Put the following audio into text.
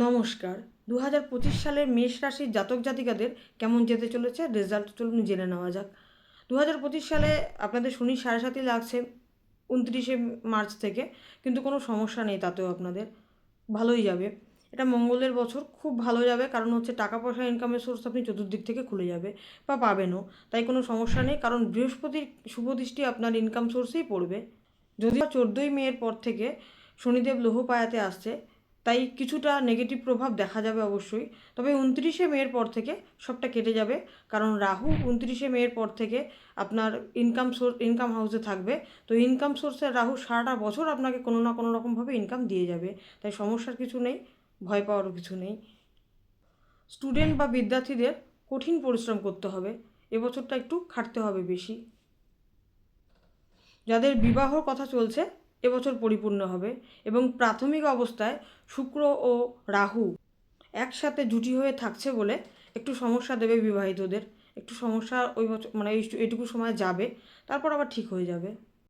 নমস্কার। 2025 সালের মেষ রাশির জাতক জাতিকাদের কেমন যেতে চলেছে রেজাল্ট চলুন জেনে নেওয়া যাক। 2025 সালে আপনাদের শনি 7.5 লাগছে 29শে মার্চ থেকে, কিন্তু কোনো সমস্যা নেই, তাতেও আপনাদের ভালোই যাবে। এটা মঙ্গলের বছর, খুব ভালো যাবে, কারণ হচ্ছে টাকা পয়সা ইনকামের সোর্স আপনি চতুর্দিক থেকে খুলে যাবে বা পাবেনও, তাই কোনো সমস্যা নেই, কারণ বৃহস্পতির শুভদৃষ্টি আপনার ইনকাম সোর্সেই পড়বে। যদিও 14ই মের পর থেকে শনিদেব লৌহ পায়াতে আসছে, তাই কিছুটা নেগেটিভ প্রভাব দেখা যাবে অবশ্যই। তবে 29শে মের পর থেকে সবটা কেটে যাবে, কারণ রাহু 29শে মের পর থেকে আপনার ইনকাম হাউসে থাকবে। তো ইনকাম সোর্সের রাহু সারাটা বছর আপনাকে কোনো না কোনো রকমভাবে ইনকাম দিয়ে যাবে, তাই সমস্যার কিছু নেই, ভয় পাওয়ারও কিছু নেই। স্টুডেন্ট বা বিদ্যার্থীদের কঠিন পরিশ্রম করতে হবে, এবছরটা একটু খাটতে হবে বেশি। যাদের বিবাহর কথা চলছে এবছর পরিপূর্ণ হবে, এবং প্রাথমিক অবস্থায় শুক্র ও রাহু একসাথে জুটি হয়ে থাকছে বলে একটু সমস্যা দেবে বিবাহিতদের। একটু সমস্যা ওই বছর, মানে এইটুকু সময় যাবে, তারপর আবার ঠিক হয়ে যাবে।